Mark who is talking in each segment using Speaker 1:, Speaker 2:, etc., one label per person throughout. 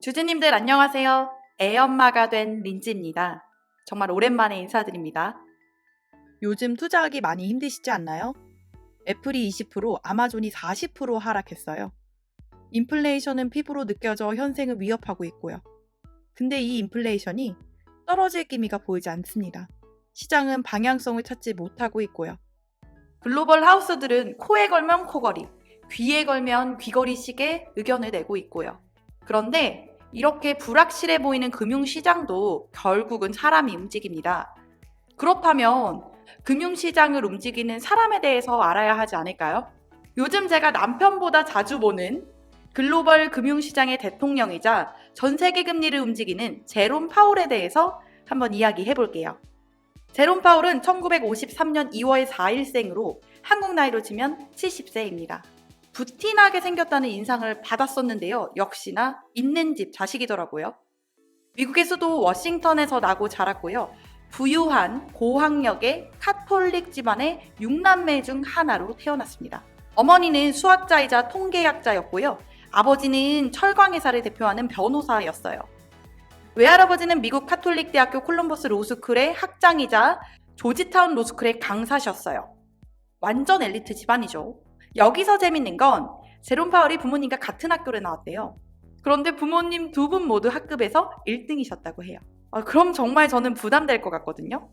Speaker 1: 주주님들 안녕하세요. 애엄마가 된 린지입니다. 정말 오랜만에 인사드립니다.
Speaker 2: 요즘 투자하기 많이 힘드시지 않나요? 애플이 20%, 아마존이 40% 하락했어요. 인플레이션은 피부로 느껴져 현생을 위협하고 있고요. 근데 이 인플레이션이 떨어질 기미가 보이지 않습니다. 시장은 방향성을 찾지 못하고 있고요.
Speaker 1: 글로벌 하우스들은 코에 걸면 코걸이, 귀에 걸면 귀걸이식의 의견을 내고 있고요. 그런데 이렇게 불확실해 보이는 금융시장도 결국은 사람이 움직입니다. 그렇다면 금융시장을 움직이는 사람에 대해서 알아야 하지 않을까요? 요즘 제가 남편보다 자주 보는 글로벌 금융시장의 대통령이자 전 세계 금리를 움직이는 제롬 파월에 대해서 한번 이야기해 볼게요. 제롬 파월은 1953년 2월 4일생으로 한국 나이로 치면 70세입니다. 부티나게 생겼다는 인상을 받았었는데요. 역시나 있는 집 자식이더라고요. 미국의 수도 워싱턴에서 나고 자랐고요. 부유한 고학력의 카톨릭 집안의 6남매 중 하나로 태어났습니다. 어머니는 수학자이자 통계학자였고요. 아버지는 철광회사를 대표하는 변호사였어요. 외할아버지는 미국 카톨릭 대학교 콜럼버스 로스쿨의 학장이자 조지타운 로스쿨의 강사셨어요. 완전 엘리트 집안이죠. 여기서 재밌는 건 제롬 파월이 부모님과 같은 학교를 나왔대요. 그런데 부모님 두 분 모두 학급에서 1등이셨다고 해요. 그럼 정말 저는 부담될 것 같거든요.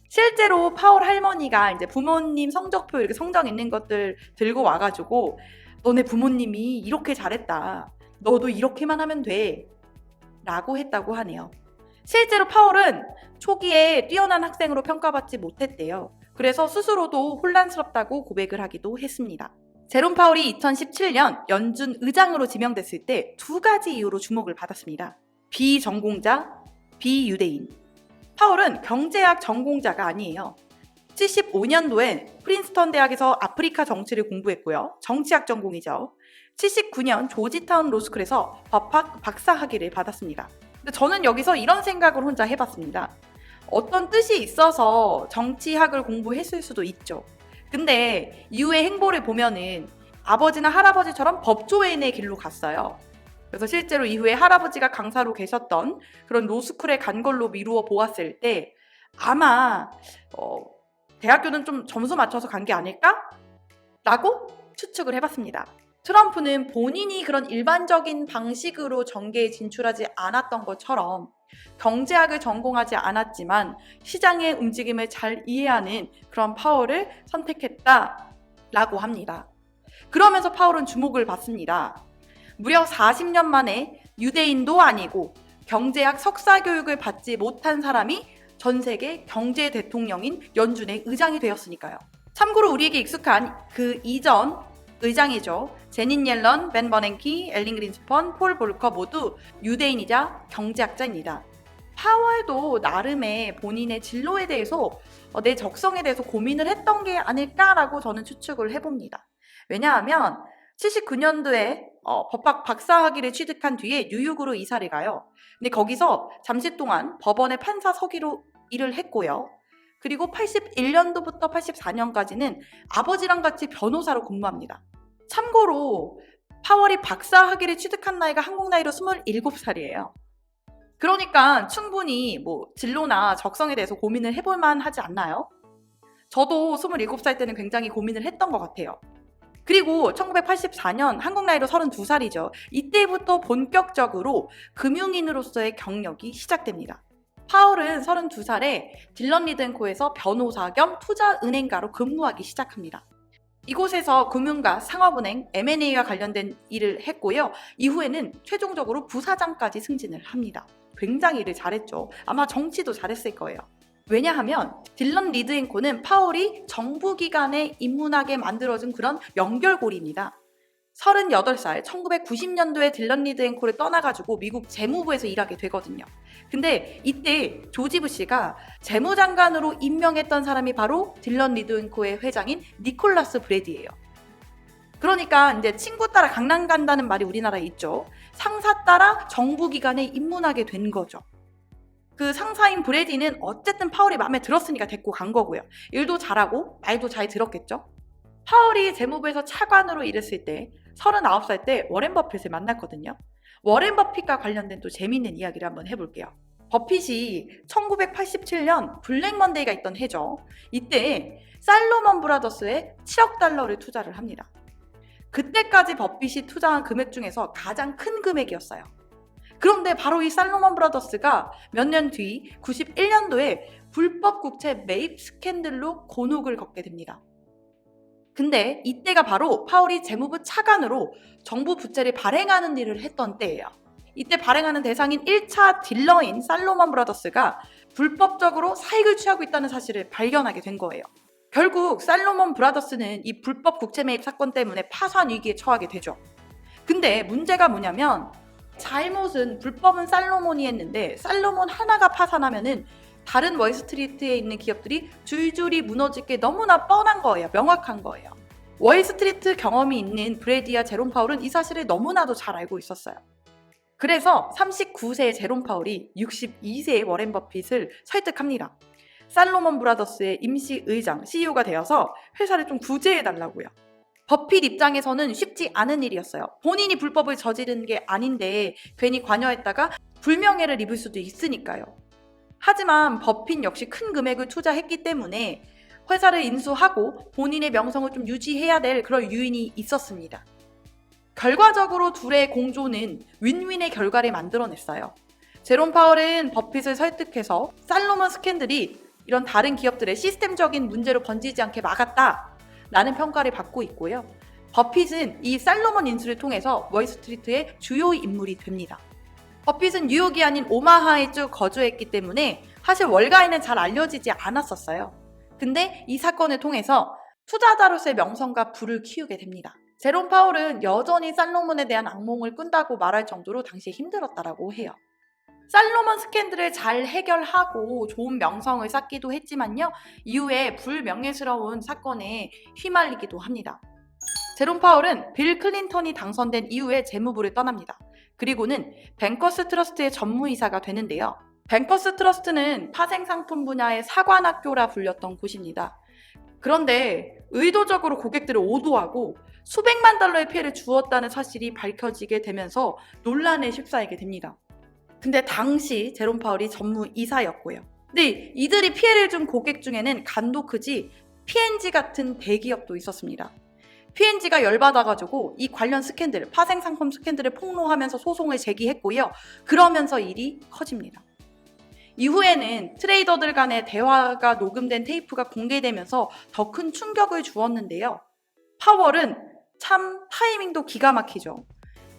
Speaker 1: 실제로 파월 할머니가 이제 부모님 성적표 이렇게 성적 있는 것들 들고 와가지고 너네 부모님이 이렇게 잘했다. 너도 이렇게만 하면 돼. 라고 했다고 하네요. 실제로 파월은 초기에 뛰어난 학생으로 평가받지 못했대요. 그래서 스스로도 혼란스럽다고 고백을 하기도 했습니다. 제롬 파월이 2017년 연준 의장으로 지명됐을 때 두 가지 이유로 주목을 받았습니다. 비전공자, 비유대인. 파월은 경제학 전공자가 아니에요. 75년도엔 프린스턴 대학에서 아프리카 정치를 공부했고요. 정치학 전공이죠. 79년 조지타운 로스쿨에서 법학 박사학위를 받았습니다. 근데 저는 여기서 이런 생각을 혼자 해봤습니다. 어떤 뜻이 있어서 정치학을 공부했을 수도 있죠. 근데 이후의 행보를 보면은 아버지나 할아버지처럼 법조인의 길로 갔어요. 그래서 실제로 이후에 할아버지가 강사로 계셨던 그런 로스쿨에 간 걸로 미루어 보았을 때 아마 대학교는 좀 점수 맞춰서 간 게 아닐까? 라고 추측을 해봤습니다. 트럼프는 본인이 그런 일반적인 방식으로 정계에 진출하지 않았던 것처럼 경제학을 전공하지 않았지만 시장의 움직임을 잘 이해하는 그런 파월을 선택했다라고 합니다. 그러면서 파월은 주목을 받습니다. 무려 40년 만에 유대인도 아니고 경제학 석사 교육을 받지 못한 사람이 전 세계 경제 대통령인 연준의 의장이 되었으니까요. 참고로 우리에게 익숙한 그 이전 의장이죠. 제닛 옐런, 벤 버냉키, 엘린 그린스펀, 폴 볼커 모두 유대인이자 경제학자입니다. 파월도 나름의 본인의 진로에 대해서 내 적성에 대해서 고민을 했던 게 아닐까라고 저는 추측을 해봅니다. 왜냐하면 79년도에 법학 박사학위를 취득한 뒤에 뉴욕으로 이사를 가요. 근데 거기서 잠시 동안 법원의 판사 서기로 일을 했고요. 그리고 81년도부터 84년까지는 아버지랑 같이 변호사로 근무합니다. 참고로 파월이 박사학위를 취득한 나이가 한국 나이로 27살이에요. 그러니까 충분히 진로나 적성에 대해서 고민을 해볼 만하지 않나요? 저도 27살 때는 굉장히 고민을 했던 것 같아요. 그리고 1984년 한국 나이로 32살이죠. 이때부터 본격적으로 금융인으로서의 경력이 시작됩니다. 파월은 32살에 딜런 리든코에서 변호사 겸 투자은행가로 근무하기 시작합니다. 이곳에서 금융가, 상업은행, M&A와 관련된 일을 했고요. 이후에는 최종적으로 부사장까지 승진을 합니다. 굉장히 일을 잘했죠. 아마 정치도 잘했을 거예요. 왜냐하면 딜런 리드앤코는 파월이 정부기관에 입문하게 만들어준 그런 연결고리입니다. 38살, 1990년도에 딜런 리드앤코를 떠나가지고 미국 재무부에서 일하게 되거든요. 근데 이때 조지 부시가 재무장관으로 임명했던 사람이 바로 딜런 리드앤코의 회장인 니콜라스 브래디예요. 그러니까 이제 친구 따라 강남 간다는 말이 우리나라에 있죠. 상사 따라 정부기관에 입문하게 된 거죠. 그 상사인 브래디는 어쨌든 파월이 마음에 들었으니까 데리고 간 거고요. 일도 잘하고 말도 잘 들었겠죠. 파월이 재무부에서 차관으로 일했을 때 39살 때 워렌 버핏을 만났거든요. 워렌 버핏과 관련된 또 재미있는 이야기를 한번 해볼게요. 버핏이 1987년 블랙 먼데이가 있던 해죠. 이때 살로몬 브라더스에 7억 달러를 투자를 합니다. 그때까지 버핏이 투자한 금액 중에서 가장 큰 금액이었어요. 그런데 바로 이 살로몬 브라더스가 몇 년 뒤 91년도에 불법 국채 매입 스캔들로 곤혹을 겪게 됩니다. 근데 이때가 바로 파월이 재무부 차관으로 정부 부채를 발행하는 일을 했던 때예요. 이때 발행하는 대상인 1차 딜러인 살로몬 브라더스가 불법적으로 사익을 취하고 있다는 사실을 발견하게 된 거예요. 결국 살로몬 브라더스는 이 불법 국채 매입 사건 때문에 파산 위기에 처하게 되죠. 근데 문제가 뭐냐면 잘못은 불법은 살로몬이 했는데 살로몬 하나가 파산하면은 다른 월스트리트에 있는 기업들이 줄줄이 무너질 게 너무나 뻔한 거예요. 명확한 거예요. 월스트리트 경험이 있는 브래디와 제롬 파월은 이 사실을 너무나도 잘 알고 있었어요. 그래서 39세의 제롬 파월이 62세의 워렌 버핏을 설득합니다. 살로몬 브라더스의 임시 의장, CEO가 되어서 회사를 좀 구제해달라고요. 버핏 입장에서는 쉽지 않은 일이었어요. 본인이 불법을 저지른 게 아닌데 괜히 관여했다가 불명예를 입을 수도 있으니까요. 하지만 버핏 역시 큰 금액을 투자했기 때문에 회사를 인수하고 본인의 명성을 좀 유지해야 될 그런 유인이 있었습니다. 결과적으로 둘의 공조는 윈윈의 결과를 만들어냈어요. 제롬 파월은 버핏을 설득해서 살로몬 스캔들이 이런 다른 기업들의 시스템적인 문제로 번지지 않게 막았다라는 평가를 받고 있고요. 버핏은 이 살로몬 인수를 통해서 월스트리트의 주요 인물이 됩니다. 버핏은 뉴욕이 아닌 오마하에 쭉 거주했기 때문에 사실 월가에는 잘 알려지지 않았었어요. 근데 이 사건을 통해서 투자자로서의 명성과 부를 키우게 됩니다. 제롬 파월은 여전히 살로몬에 대한 악몽을 꾼다고 말할 정도로 당시에 힘들었다라고 해요. 살로몬 스캔들을 잘 해결하고 좋은 명성을 쌓기도 했지만요. 이후에 불명예스러운 사건에 휘말리기도 합니다. 제롬 파월은 빌 클린턴이 당선된 이후에 재무부를 떠납니다. 그리고는 뱅커스 트러스트의 전무이사가 되는데요. 뱅커스 트러스트는 파생상품 분야의 사관학교라 불렸던 곳입니다. 그런데 의도적으로 고객들을 오도하고 수백만 달러의 피해를 주었다는 사실이 밝혀지게 되면서 논란에 휩싸이게 됩니다. 근데 당시 제롬 파월이 전무이사였고요. 근데 이들이 피해를 준 고객 중에는 간도크지 P&G 같은 대기업도 있었습니다. P&G가 열받아가지고 이 관련 스캔들, 파생상품 스캔들을 폭로하면서 소송을 제기했고요. 그러면서 일이 커집니다. 이후에는 트레이더들 간의 대화가 녹음된 테이프가 공개되면서 더 큰 충격을 주었는데요. 파월은 참 타이밍도 기가 막히죠.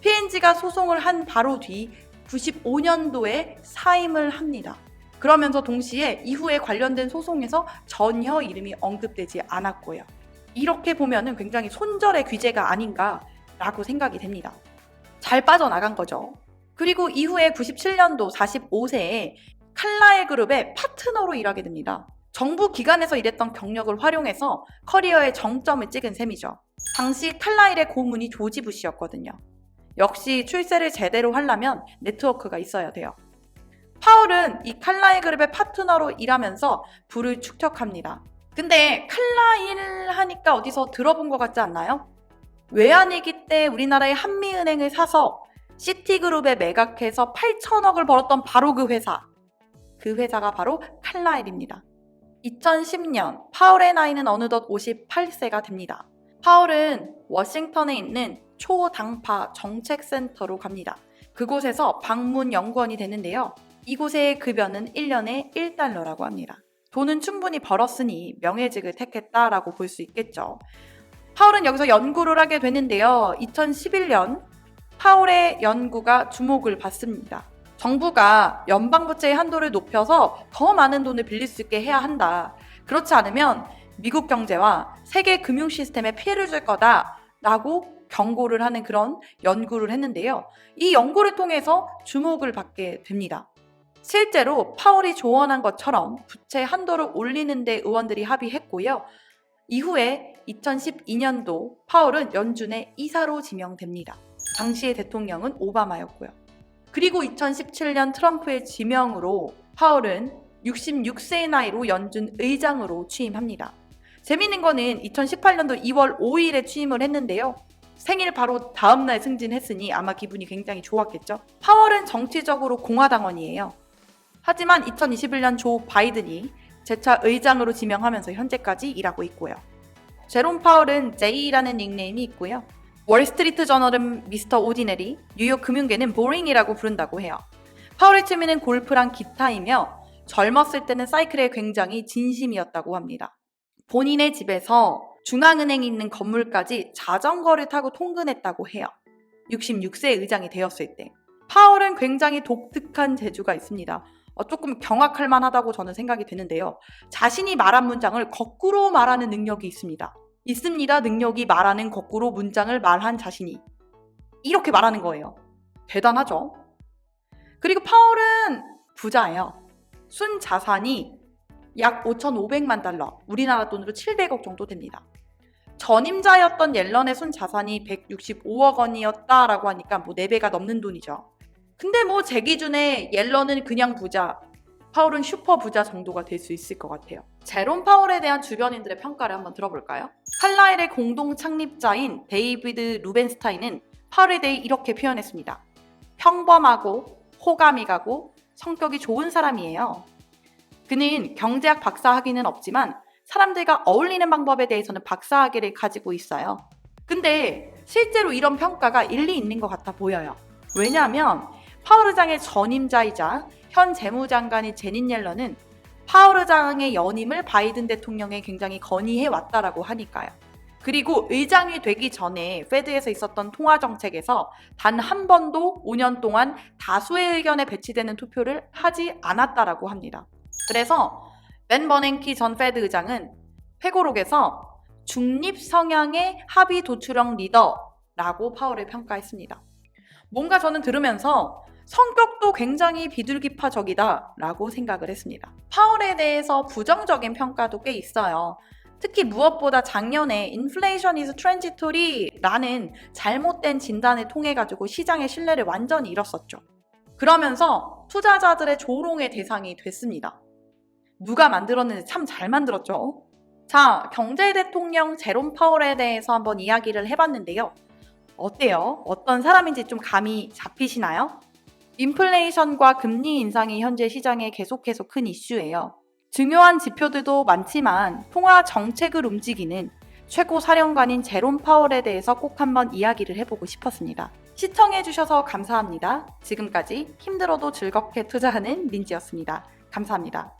Speaker 1: P&G가 소송을 한 바로 뒤 95년도에 사임을 합니다. 그러면서 동시에 이후에 관련된 소송에서 전혀 이름이 언급되지 않았고요. 이렇게 보면은 굉장히 손절의 귀재가 아닌가라고 생각이 됩니다. 잘 빠져나간 거죠. 그리고 이후에 97년도 45세에 칼라일 그룹의 파트너로 일하게 됩니다. 정부 기관에서 일했던 경력을 활용해서 커리어의 정점을 찍은 셈이죠. 당시 칼라일의 고문이 조지 부시였거든요. 역시 출세를 제대로 하려면 네트워크가 있어야 돼요. 파월은 이 칼라일 그룹의 파트너로 일하면서 부를 축적합니다. 근데 칼라일 하니까 어디서 들어본 것 같지 않나요? 외환위기 때 우리나라의 한미은행을 사서 시티그룹에 매각해서 8천억을 벌었던 바로 그 회사. 그 회사가 바로 칼라일입니다. 2010년 파월의 나이는 어느덧 58세가 됩니다. 파월은 워싱턴에 있는 초당파 정책센터로 갑니다. 그곳에서 방문 연구원이 되는데요. 이곳의 급여는 1년에 1달러라고 합니다. 돈은 충분히 벌었으니 명예직을 택했다라고 볼 수 있겠죠. 파월은 여기서 연구를 하게 되는데요. 2011년 파월의 연구가 주목을 받습니다. 정부가 연방부채의 한도를 높여서 더 많은 돈을 빌릴 수 있게 해야 한다. 그렇지 않으면 미국 경제와 세계 금융 시스템에 피해를 줄 거다라고 경고를 하는 그런 연구를 했는데요. 이 연구를 통해서 주목을 받게 됩니다. 실제로 파월이 조언한 것처럼 부채 한도를 올리는 데 의원들이 합의했고요. 이후에 2012년도 파월은 연준의 이사로 지명됩니다. 당시의 대통령은 오바마였고요. 그리고 2017년 트럼프의 지명으로 파월은 66세의 나이로 연준 의장으로 취임합니다. 재미있는 거는 2018년도 2월 5일에 취임을 했는데요. 생일 바로 다음날 승진했으니 아마 기분이 굉장히 좋았겠죠. 파월은 정치적으로 공화당원이에요. 하지만 2021년 조 바이든이 재차 의장으로 지명하면서 현재까지 일하고 있고요. 제롬 파월은 J라는 닉네임이 있고요. 월스트리트 저널은 미스터 오디너리, 뉴욕 금융계는 보링이라고 부른다고 해요. 파월의 취미는 골프랑 기타이며 젊었을 때는 사이클에 굉장히 진심이었다고 합니다. 본인의 집에서 중앙은행이 있는 건물까지 자전거를 타고 통근했다고 해요. 66세 의장이 되었을 때. 파월은 굉장히 독특한 재주가 있습니다. 조금 경악할 만하다고 저는 생각이 되는데요. 자신이 말한 문장을 거꾸로 말하는 능력이 있습니다. 능력이 말하는 거꾸로 문장을 말한 자신이. 이렇게 말하는 거예요. 대단하죠? 그리고 파월은 부자예요. 순 자산이 약 5,500만 달러, 우리나라 돈으로 700억 정도 됩니다. 전임자였던 옐런의 순 자산이 165억 원이었다라고 하니까 뭐 4배가 넘는 돈이죠. 근데 뭐 제 기준에 옐런은 그냥 부자, 파월은 슈퍼 부자 정도가 될 수 있을 것 같아요. 제롬 파월에 대한 주변인들의 평가를 한번 들어볼까요? 칼라일의 공동 창립자인 데이비드 루벤스타인은 파월에 대해 이렇게 표현했습니다. 평범하고 호감이 가고 성격이 좋은 사람이에요. 그는 경제학 박사 학위는 없지만 사람들과 어울리는 방법에 대해서는 박사 학위를 가지고 있어요. 근데 실제로 이런 평가가 일리 있는 것 같아 보여요. 왜냐하면 파월 의장의 전임자이자 현 재무장관인 제닛 옐런은 파월 의장의 연임을 바이든 대통령에 굉장히 건의해 왔다라고 하니까요. 그리고 의장이 되기 전에 페드에서 있었던 통화 정책에서 단 한 번도 5년 동안 다수의 의견에 배치되는 투표를 하지 않았다라고 합니다. 그래서 벤 버냉키 전 페드 의장은 회고록에서 중립 성향의 합의 도출형 리더라고 파월을 평가했습니다. 뭔가 저는 들으면서 성격도 굉장히 비둘기파적이다 라고 생각을 했습니다. 파월에 대해서 부정적인 평가도 꽤 있어요. 특히 무엇보다 작년에 인플레이션 is transitory 라는 잘못된 진단을 통해 가지고 시장의 신뢰를 완전히 잃었었죠. 그러면서 투자자들의 조롱의 대상이 됐습니다. 누가 만들었는지 참 잘 만들었죠. 자, 경제 대통령 제롬 파월에 대해서 한번 이야기를 해봤는데요. 어때요? 어떤 사람인지 좀 감이 잡히시나요? 인플레이션과 금리 인상이 현재 시장에 계속해서 큰 이슈예요. 중요한 지표들도 많지만 통화 정책을 움직이는 최고 사령관인 제롬 파월에 대해서 꼭 한번 이야기를 해보고 싶었습니다. 시청해주셔서 감사합니다. 지금까지 힘들어도 즐겁게 투자하는 민지였습니다. 감사합니다.